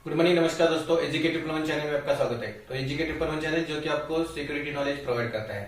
Good morning, नमस्कार दोस्तों। Educative प्लवन channel में आपका स्वागत है। तो एजुकेटिव प्लवन चैनल जो कि आपको सिक्योरिटी नॉलेज प्रोवाइड करता है।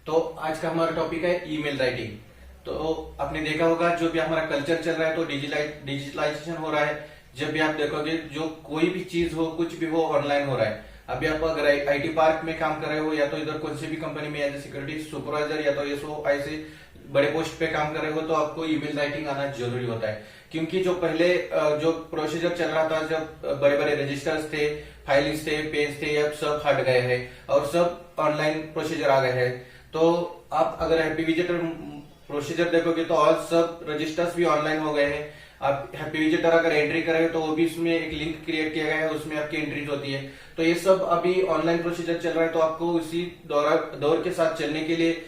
तो आज का हमारा टॉपिक है ईमेल राइटिंग। तो आपने देखा होगा जो भी हमारा कल्चर चल रहा है तो डिजिटलाइजेशन हो रहा है। जब भी आप देखोगे जो कोई भी चीज हो, कुछ भी हो, ऑनलाइन हो रहा है। अभी आप अगर आईटी पार्क में काम कर रहे हो या तो इधर कौन सी भी कंपनी में एज ए सिक्योरिटी सुपरवाइजर या तो एसओ ऐसे बड़े पोस्ट पे काम कर रहे हो तो आपको ईमेल राइटिंग आना जरूरी होता है। क्योंकि जो पहले जो प्रोसीजर चल रहा था, जब बड़े बड़े रजिस्टर्स थे, फाइल्स थे, पेज थे, अब सब हट गए हैं और सब ऑनलाइन प्रोसीजर आ गए हैं। तो आप अगर हैप्पी विजिटर प्रोसीजर देखोगे तो और सब रजिस्टर्स भी ऑनलाइन हो गए हैं। आप हैप्पी विजिटर अगर एंट्री करेंगे तो वो भी उसमें एक लिंक क्रिएट किया गया है, उसमें आपकी एंट्रीज होती है। तो ये सब अभी ऑनलाइन प्रोसीजर चल रहा है। तो आपको उसी दौर के साथ चलने के लिए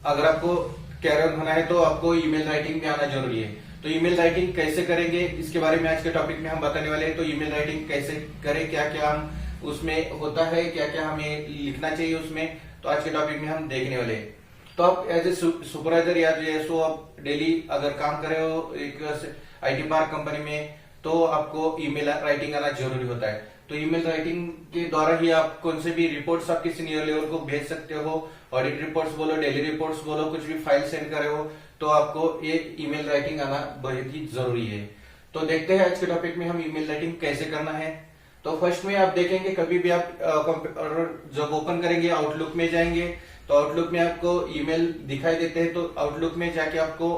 अगर आपको कैरियर होना है तो आपको ईमेल राइटिंग में आना जरूरी है। तो ईमेल राइटिंग कैसे करेंगे इसके बारे में आज के टॉपिक में हम बताने वाले हैं। तो ईमेल राइटिंग कैसे करें, क्या क्या हम उसमें होता है, क्या क्या हमें लिखना चाहिए उसमें, तो आज के टॉपिक में हम देखने वाले हैं। तो आप एज ए सुपरवाइजर या जो आप डेली अगर काम कर रहे हो एक आईटी पार्क कंपनी में तो आपको ईमेल राइटिंग आना जरूरी होता है। तो ईमेल राइटिंग के द्वारा ही आप कौन से भी रिपोर्ट्स आपके सीनियर लेवल को भेज सकते हो। ऑडिट रिपोर्ट्स बोलो, डेली रिपोर्ट्स बोलो, कुछ भी फाइल सेंड करे हो तो आपको ये ईमेल राइटिंग आना बहुत ही जरूरी है। तो देखते हैं आज के टॉपिक में हम ईमेल राइटिंग कैसे करना है। तो फर्स्ट में आप देखेंगे कभी भी आप कंप्यूटर जब ओपन करेंगे आउटलुक में जाएंगे तो आउटलुक में आपको ईमेल दिखाई देते हैं। तो आउटलुक में जाके आपको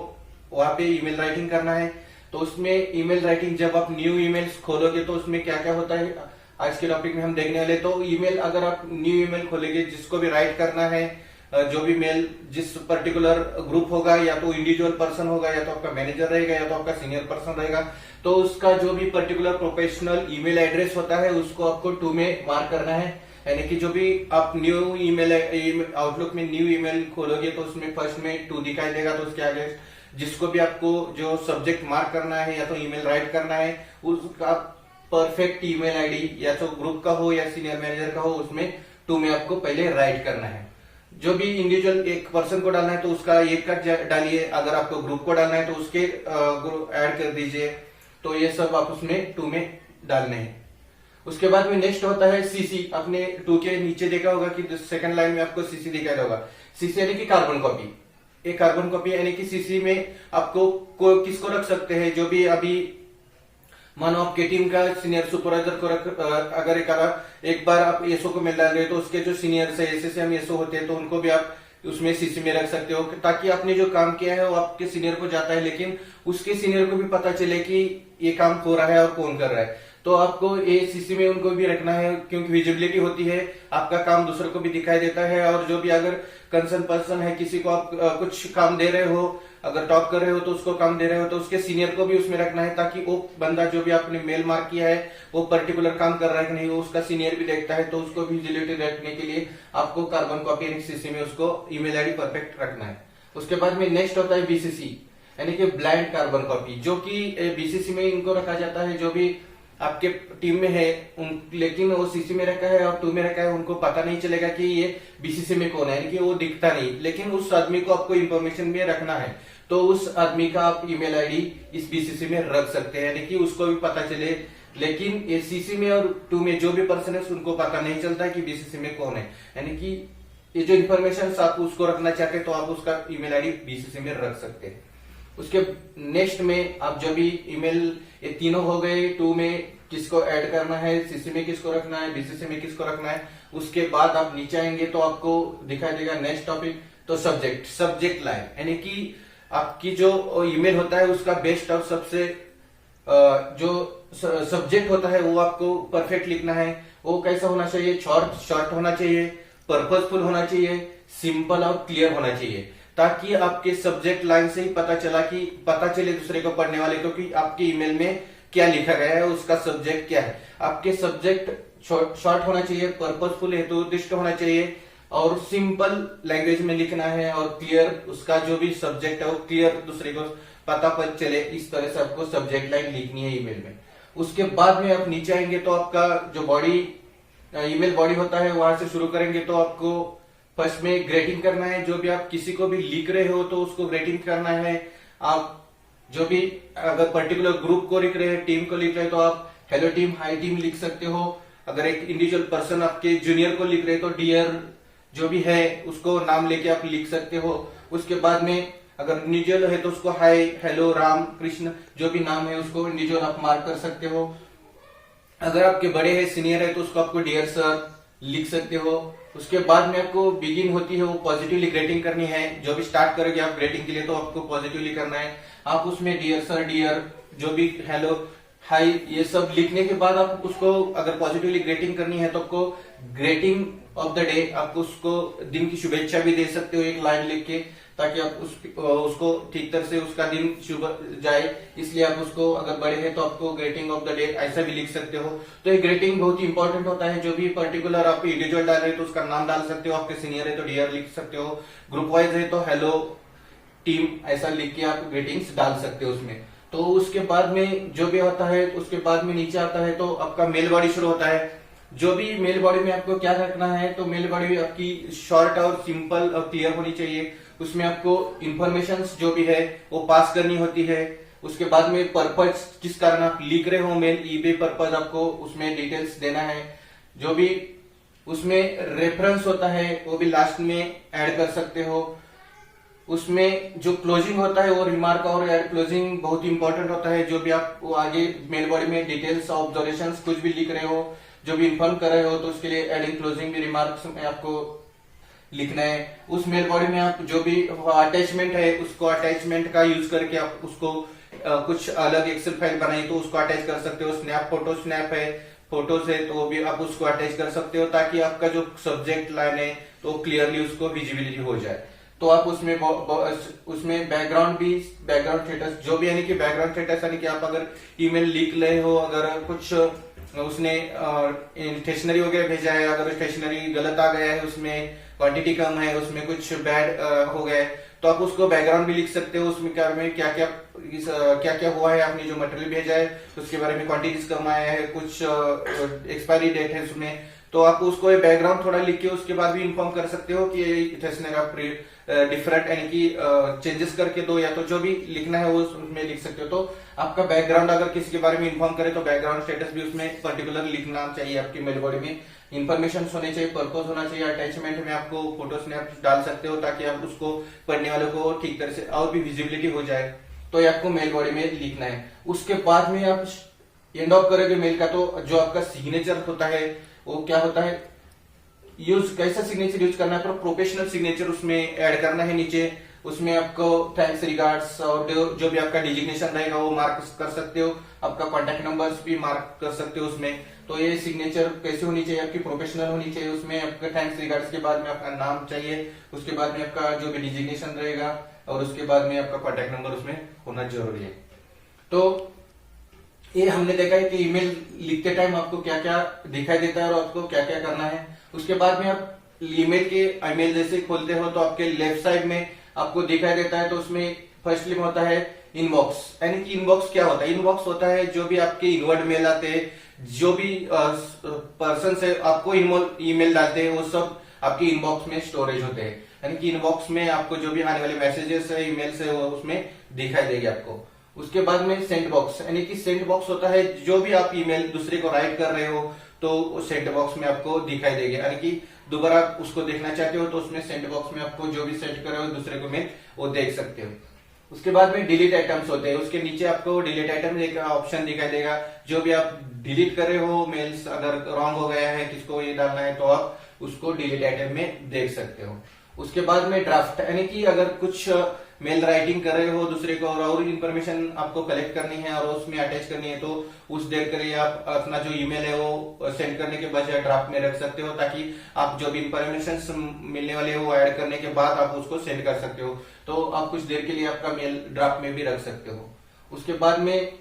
वहां पे ईमेल राइटिंग करना है। तो उसमें ईमेल राइटिंग जब आप न्यू ईमेल्स खोलोगे तो उसमें क्या क्या होता है आज के टॉपिक में हम देखने वाले। तो ईमेल अगर आप न्यू ईमेल खोलेंगे जिसको भी राइट करना है, जो भी मेल जिस पर्टिकुलर ग्रुप होगा, या तो इंडिविजुअल पर्सन होगा, या तो आपका मैनेजर रहेगा, या तो आपका सीनियर पर्सन रहेगा, तो उसका जो भी पर्टिकुलर प्रोफेशनल ईमेल एड्रेस होता है उसको आपको 2 में मार्क करना है। यानी कि जो भी आप न्यू ईमेल आउटलुक में न्यू ईमेल खोलोगे तो उसमें फर्स्ट में 2 दिखाई देगा। तो उसके आगे जिसको भी आपको जो सब्जेक्ट मार्क करना है या तो ईमेल राइट करना है उसका परफेक्ट ईमेल आईडी या तो ग्रुप का हो या सीनियर मैनेजर का हो उसमें 2 में आपको पहले राइट करना है। जो भी इंडिविजुअल एक पर्सन को डालना है तो उसका एक का डालिए, अगर आपको ग्रुप को डालना है तो उसके ऐड कर दीजिए। तो ये सब आप उसमें 2 में डालने हैं। उसके बाद में नेक्स्ट होता है सीसी। आपने 2 के नीचे देखा होगा कि सेकंड लाइन में आपको सीसी दिखाया होगा। सीसी यानी कि कार्बन कॉपी। एक कार्बन कॉपी यानी कि सीसी में आपको किसको रख सकते हैं, जो भी अभी मानो आपके टीम का सीनियर सुपरवाइजर को अगर एक बार आप एसओ को मिल रहे हो तो उसके जो सीनियर एसएसएम एसओ होते हैं तो उनको भी आप उसमें सीसी में रख सकते हो, ताकि आपने जो काम किया है वो आपके सीनियर को जाता है लेकिन उसके सीनियर को भी पता चले कि ये काम हो रहा है और कौन कर रहा है। तो आपको ये सीसी में उनको भी रखना है क्योंकि विजिबिलिटी होती है, आपका काम दूसरों को भी दिखाई देता है। और जो भी अगर कंसर्न पर्सन है, किसी को आप कुछ काम दे रहे हो, अगर टॉप कर रहे हो तो उसको काम दे रहे हो तो उसके सीनियर को भी उसमें रखना है, ताकि वो बंदा जो भी आपने मेल मार्क किया है वो पर्टिकुलर काम कर रहा है कि नहीं वो उसका सीनियर भी देखता है। तो उसको विजिबिलिटी रखने के लिए आपको कार्बन कॉपी सीसी में उसको ईमेल आईडी परफेक्ट रखना है। उसके बाद में नेक्स्ट होता है बीसीसी यानी कि ब्लाइंड कार्बन कॉपी, जो कि बीसीसी में इनको रखा जाता है जो भी आपके टीम में है लेकिन वो सीसी में रखा है और 2 में रखा है, उनको पता नहीं चलेगा कि ये बीसीसी में कौन है, यानी कि वो दिखता नहीं, लेकिन उस आदमी को आपको इंफॉर्मेशन में रखना है। तो उस आदमी का आप ईमेल आईडी इस बीसीसी में रख सकते हैं, यानी कि उसको भी पता चले। लेकिन ये सीसी में और 2 में जो भी पर्सन है उनको पता नहीं चलता कि बीसीसी में कौन है, यानी कि ये जो इन्फॉर्मेशन आप उसको रखना चाहते हैं तो आप उसका ईमेल आईडी बीसीसी में रख सकते हैं। उसके नेक्स्ट में आप जो भी ईमेल, ये तीनों हो गए, 2 में किसको ऐड करना है, सीसी में किसको रखना है, बीसीसी में किसको रखना है। उसके बाद आप नीचे आएंगे तो आपको दिखाई देगा नेक्स्ट टॉपिक, तो सब्जेक्ट लाइन, यानी कि आपकी जो ईमेल होता है उसका बेस्ट और सबसे जो सब्जेक्ट होता है वो आपको परफेक्ट लिखना है। वो कैसा होना चाहिए, शॉर्ट होना चाहिए, पर्पजफुल होना चाहिए, सिंपल और क्लियर होना चाहिए, ताकि आपके सब्जेक्ट लाइन से ही पता चले दूसरे को पढ़ने वाले को कि आपके ईमेल में क्या लिखा गया है, उसका सब्जेक्ट क्या है। आपके सब्जेक्ट शॉर्ट होना चाहिए, पर्पजफुल हेतु उद्दिष्ट होना चाहिए और सिंपल लैंग्वेज में लिखना है और क्लियर, उसका जो भी सब्जेक्ट है वो क्लियर दूसरे को पता चले। इस तरह से आपको सब्जेक्ट लाइन लिखनी है ईमेल में। उसके बाद में आप नीचे आएंगे तो आपका जो ईमेल बॉडी होता है वहां से शुरू करेंगे तो आपको फर्स्ट में ग्रेटिंग करना है। जो भी आप किसी को भी लिख रहे हो तो उसको ग्रेटिंग करना है। आप जो भी अगर पर्टिकुलर ग्रुप को लिख रहे हैं, टीम को लिख रहे हैं तो आप हेलो टीम, हाई टीम लिख सकते हो। अगर एक इंडिविजुअल पर्सन आपके जूनियर को लिख रहे तो डियर जो भी है उसको नाम लेके आप लिख सकते हो। उसके बाद में अगर इंडिविजुअल है तो उसको हाय, हेलो, राम, कृष्ण जो भी नाम है उसको इंडिविजुअल आप मार्क कर सकते हो। अगर आपके बड़े हैं, सीनियर है तो उसको आपको डियर सर लिख सकते हो। उसके बाद में आपको बिगिन होती है वो पॉजिटिवली ग्रेटिंग करनी है। जो भी स्टार्ट करोगे आप ग्रेटिंग के लिए तो आपको पॉजिटिवली करना है। आप उसमें डियर सर, डियर जो भी हेलो, हाय ये सब लिखने के बाद आप उसको अगर पॉजिटिवली ग्रेटिंग करनी है तो आपको ग्रेटिंग ऑफ द डे, आपको उसको दिन की शुभेच्छा भी दे सकते हो एक लाइन लिख के, ताकि आप उसको ठीक तरह से उसका दिन शुभ जाए। इसलिए आप उसको अगर बड़े हैं तो आपको ग्रेटिंग ऑफ द डे ऐसा भी लिख सकते हो। तो ये ग्रेटिंग बहुत ही इंपॉर्टेंट होता है। जो भी पर्टिकुलर आप इंडिविजुअल डाल रहे हो तो उसका नाम डाल सकते हो, आपके सीनियर है तो डियर लिख सकते हो, ग्रुप वाइज है तो हेलो टीम ऐसा लिख के आप ग्रीटिंग्स डाल सकते हो उसमें। तो उसके बाद में जो भी होता है उसके बाद में नीचे आता है तो आपका मेल बॉडी शुरू होता है। जो भी मेल बॉडी में आपको क्या रखना है, तो मेल बॉडी आपकी शॉर्ट और सिंपल और क्लियर होनी चाहिए। उसमें आपको इंफॉर्मेशन जो भी है वो पास करनी होती है। उसके बाद में पर्पज, किस कारण आप लिख रहे हो मेल, ईबे पर्पज आपको उसमें डिटेल्स देना है। जो भी उसमें रेफरेंस होता है वो भी लास्ट में ऐड कर सकते हो। उसमें जो क्लोजिंग होता है वो रिमार्क और एड क्लोजिंग बहुत इंपॉर्टेंट होता है। जो भी आप वो आगे मेल बॉडी में डिटेल्स, ऑब्जर्वेशन कुछ भी लिख रहे हो, जो भी इन्फॉर्म कर रहे हो तो उसके लिए एडिंग क्लोजिंग भी रिमार्क्स में आपको लिखना है। उस मेल बॉडी में आप जो भी अटैचमेंट है उसको अटैचमेंट का यूज करके आप उसको कुछ अलग एक्सेल फाइल बनाई तो उसको अटैच कर सकते हो। स्नैप फोटो, स्नैप है फोटोज है तो वो भी आप उसको अटैच कर सकते हो, ताकि आपका जो सब्जेक्ट लाइन है तो क्लियरली उसको विजिबिलिटी हो जाए। तो आप उसमें बैकग्राउंड भी, बैकग्राउंड स्टेटस जो भी, यानी कि बैकग्राउंड स्टेटस यानी कि आप अगर ईमेल लिख रहे हो, अगर कुछ उसने स्टेशनरी वगैरह भेजा है, अगर स्टेशनरी गलत आ गया है, उसमें क्वांटिटी कम है, उसमें कुछ बैड हो गया है तो आप उसको बैकग्राउंड भी लिख सकते हो। उसमें क्या में क्या क्या हुआ है, आपने जो मटेरियल भेजा है उसके बारे में, क्वांटिटीज कम आया है, कुछ एक्सपायरी डेट है उसमें, तो आप उसको बैकग्राउंड थोड़ा लिख के उसके बाद भी इन्फॉर्म कर सकते हो कि स्टेशनरी आप डिफरेंट यानी कि चेंजेस करके दो, या तो जो भी लिखना है वो उसमें लिख सकते हो। तो आपका बैकग्राउंड अगर किसी के बारे में इन्फॉर्म करे तो बैकग्राउंड स्टेटस भी उसमें पर्टिकुलर लिखना चाहिए। आपकी मेल बॉडी में इन्फॉर्मेशन होने चाहिए, पर्पस होना चाहिए। अटैचमेंट में आपको फोटो स्नैप डाल सकते हो ताकि आप उसको पढ़ने वालों को ठीक तरह से और भी विजिबिलिटी हो जाए। तो ये आपको मेल बॉडी में लिखना है। उसके बाद में आप एंड ऑफ करोगे मेल का, तो जो आपका सिग्नेचर होता है वो क्या होता है, यूज कैसा सिग्नेचर यूज करना है, तो प्रोफेशनल सिग्नेचर उसमें ऐड करना है नीचे। उसमें आपको थैंक्स, रिगार्ड्स और जो भी आपका डिजिग्नेशन रहेगा वो मार्क कर सकते हो। आपका कॉन्टेक्ट नंबर्स भी मार्क कर सकते हो उसमें। तो ये सिग्नेचर कैसे होनी चाहिए, आपकी प्रोफेशनल होनी चाहिए। उसमें आपका थैंक्स, रिगार्ड्स के बाद में आपका नाम चाहिए, उसके बाद में आपका जो भी डिजिग्नेशन रहेगा और उसके बाद में आपका कॉन्टेक्ट नंबर उसमें होना जरूरी है। तो ये हमने देखा है कि ईमेल लिखते टाइम आपको क्या क्या दिखाई देता है और आपको क्या क्या करना है। उसके बाद में आप ईमेल के ईमेल जैसे खोलते हो तो आपके लेफ्ट साइड में आपको दिखाई देता है। तो उसमें फर्स्टली में होता है इनबॉक्स, यानी कि इनबॉक्स क्या होता है, इनबॉक्स होता है जो भी आपके इनवर्ड मेल आते हैं, जो भी पर्सन से आपको ईमेल डालते हैं वो सब आपके इनबॉक्स में स्टोरेज होते हैं। यानी कि इनबॉक्स में आपको जो भी आने वाले मैसेजेस है, ईमेल से, वो उसमें दिखाई देगी आपको। उसके बाद में सेंड बॉक्स, यानी कि सेंड बॉक्स होता है जो भी आप ईमेल दूसरे को राइट कर रहे हो तो सेंड बॉक्स में आपको दिखाई देगी। यानी कि दोबारा आप उसको देखना चाहते हो तो उसमें सेंड बॉक्स में आपको जो भी सेंड कर रहे हो दूसरे को मेल वो देख सकते हो। उसके बाद में डिलीट आइटम्स होते हैं। उसके नीचे आपको डिलीट आइटम एक ऑप्शन दिखाई देगा। जो भी आप डिलीट कर रहे हो मेल्स, अगर रॉन्ग हो गया है, किसको ये डालना है, तो आप उसको डिलीट आइटम में देख सकते हो। उसके बाद में ड्राफ्ट, यानी कि अगर कुछ मेल राइटिंग कर रहे हो दूसरे को और इन्फॉर्मेशन आपको कलेक्ट करनी है और उसमें अटैच करनी है, तो उस देर के लिए आप अपना जो ईमेल है वो सेंड करने के बजाय ड्राफ्ट में रख सकते हो, ताकि आप जो भी इन्फॉर्मेशन मिलने वाले हो वो ऐड करने के बाद आप उसको सेंड कर सकते हो। तो आप कुछ देर के लिए आपका मेल ड्राफ्ट में भी रख सकते हो। उसके बाद में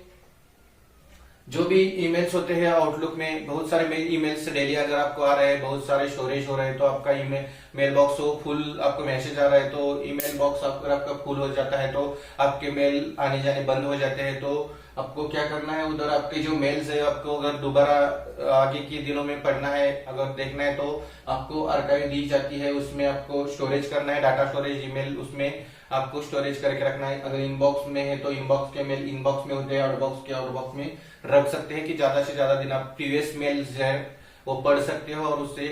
जो भी ईमेल्स होते हैं आउटलुक में, बहुत सारे ईमेल्स डेली अगर आपको आ रहे हैं, बहुत सारे स्टोरेज हो रहे हैं, तो आपका ईमेल मेल बॉक्स हो फुल, आपको मैसेज आ रहा है तो ईमेल बॉक्स अगर आपका फुल हो जाता है तो आपके मेल आने जाने बंद हो जाते हैं। तो आपको क्या करना है, उधर आपके जो मेल्स है आपको अगर दोबारा आगे के दिनों में पढ़ना है, अगर देखना है, तो आपको आर्काइव दी जाती है, उसमें आपको स्टोरेज करना है, डाटा स्टोरेज ईमेल उसमें आपको स्टोरेज करके रखना है। अगर इनबॉक्स में है तो इनबॉक्स के मेल इनबॉक्स में होते हैं, आउटबॉक्स के आउटबॉक्स में रख सकते हैं कि ज्यादा से ज्यादा दिन आप प्रीवियस मेल्स है वो पढ़ सकते हो और उससे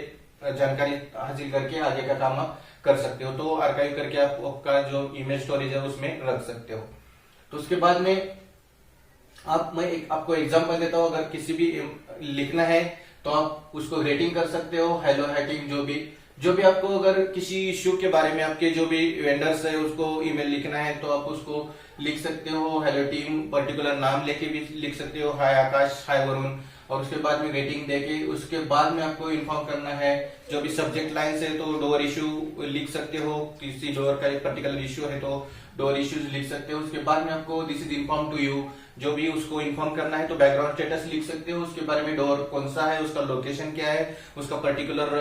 जानकारी हासिल करके आगे का काम आप कर सकते हो। तो आर्काइव करके आप आपका जो ईमेल स्टोरेज है उसमें रख सकते हो। तो उसके बाद में मैं आपको एग्जांपल देता हूँ। अगर किसी भी लिखना है तो आप उसको रेटिंग कर सकते हो, हेलो हेटिंग, जो भी आपको अगर किसी इश्यू के बारे में आपके जो भी वेंडर्स है उसको ईमेल लिखना है तो आप उसको लिख सकते हो। हेलो टीम पर्टिकुलर नाम लेके भी लिख सकते हो, हाय आकाश, हाय वरुण, और उसके बाद में रेटिंग देके उसके बाद में आपको इन्फॉर्म करना है। जो भी सब्जेक्ट लाइन है तो डोर इश्यू लिख सकते हो, किसी डोर का एक पर्टिकुलर इश्यू है तो डोर इश्यूज लिख सकते हो। उसके बाद में आपको this is inform to you, जो भी उसको इन्फॉर्म करना है तो बैकग्राउंड स्टेटस लिख सकते हो। उसके बारे में डोर कौन सा है, उसका लोकेशन क्या है, उसका particular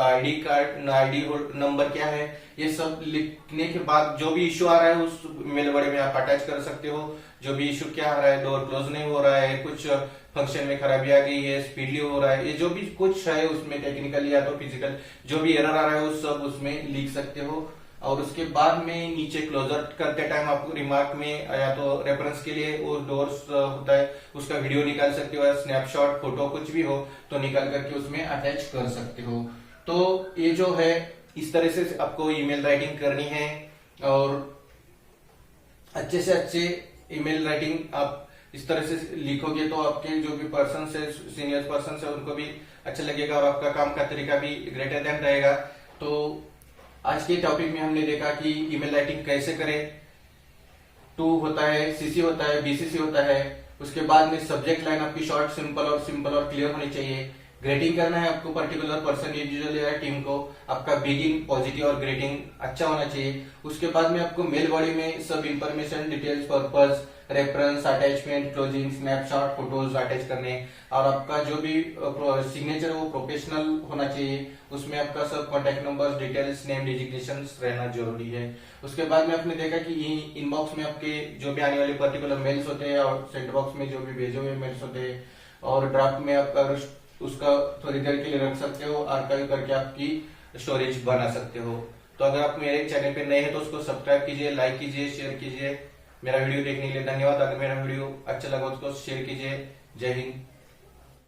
ID card ID number क्या है, ये सब लिखने के बाद जो भी इश्यू आ रहा है उस मेल बॉडी में आप अटैच कर सकते हो। जो भी इश्यू क्या आ रहा है, डोर क्लोज नहीं हो रहा है, कुछ फंक्शन में खराबी आ गई है, स्पीडली हो रहा है, ये जो भी कुछ है उसमें टेक्निकली या तो फिजिकल जो भी एरर आ रहा है वो सब उसमें लिख सकते हो। और उसके बाद में नीचे क्लोजर करते टाइम आपको रिमार्क में या तो रेफरेंस के लिए वो डोर्स होता है उसका वीडियो निकाल सकते हो या स्नैपशॉट फोटो कुछ भी हो तो निकाल करके उसमें अटैच कर सकते हो। तो ये जो है इस तरह से आपको ईमेल राइटिंग करनी है और अच्छे से अच्छे ईमेल राइटिंग आप इस तरह से लिखोगे तो आपके जो भी पर्सन है, सीनियर पर्सन है, उनको भी अच्छा लगेगा और आपका काम का तरीका भी ग्रेटर देन रहेगा। तो आज के टॉपिक में हमने देखा कि ईमेल राइटिंग कैसे करें। टू होता है, सीसी होता है, बीसीसी होता है। उसके बाद में सब्जेक्ट लाइन आपकी शॉर्ट सिंपल और क्लियर होनी चाहिए। ग्रेटिंग करना है आपको पर्टिकुलर पर्सन इंडिविजुअल या टीम को, आपका बिगिन पॉजिटिव और ग्रेटिंग अच्छा होना चाहिए। उसके बाद में आपको मेल बॉडी में सब information details purpose reference attachment closing snapshot photos attach करने और आपका जो भी सिग्नेचर वो प्रोफेशनल होना चाहिए। उसमें आपका सब contact number details name designation रहना जरूरी है। उसके बाद में आपने देखा कि इनबॉक्स में आपके जो भी आने वाले पर्टिकुलर मेल्स होते हैं और सेंड बॉक्स में जो भी भेजे हुए मेल्स होते हैं और ड्राफ्ट में आप उसका थोड़ी देर के लिए रख सकते हो, आर्काइव करके आपकी स्टोरेज बना सकते हो। तो अगर आप मेरे चैनल पे नए हैं तो उसको सब्सक्राइब कीजिए, लाइक कीजिए, शेयर कीजिए। मेरा वीडियो देखने के लिए धन्यवाद। अगर मेरा वीडियो अच्छा लगा तो उसको शेयर कीजिए। जय हिंद।